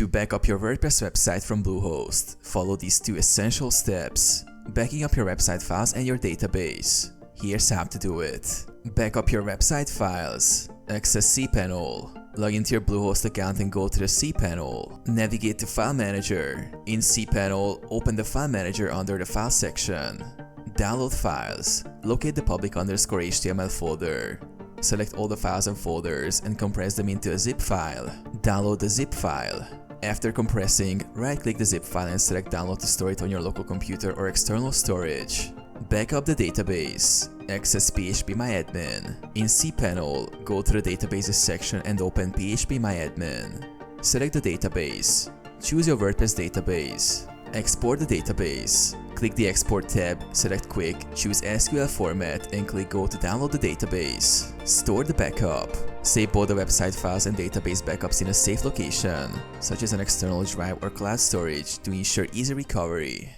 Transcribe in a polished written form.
To back up your WordPress website from Bluehost, follow these 2 essential steps. Backing up your website files and your database. Here's how to do it. Back up your website files. Access cPanel. Log into your Bluehost account and go to the cPanel. Navigate to File Manager. In cPanel, open the File Manager under the File section. Download files. Locate the public_HTML folder. Select all the files and folders and compress them into a zip file. Download the zip file. After compressing, right-click the zip file and select Download to store it on your local computer or external storage. Back up the database. Access phpMyAdmin. In cPanel, go to the Databases section and open phpMyAdmin. Select the database. Choose your WordPress database. Export the database. Click the Export tab, select Quick, choose SQL format and click Go to download the database. Store the backup. Save both the website files and database backups in a safe location, such as an external drive or cloud storage, to ensure easy recovery.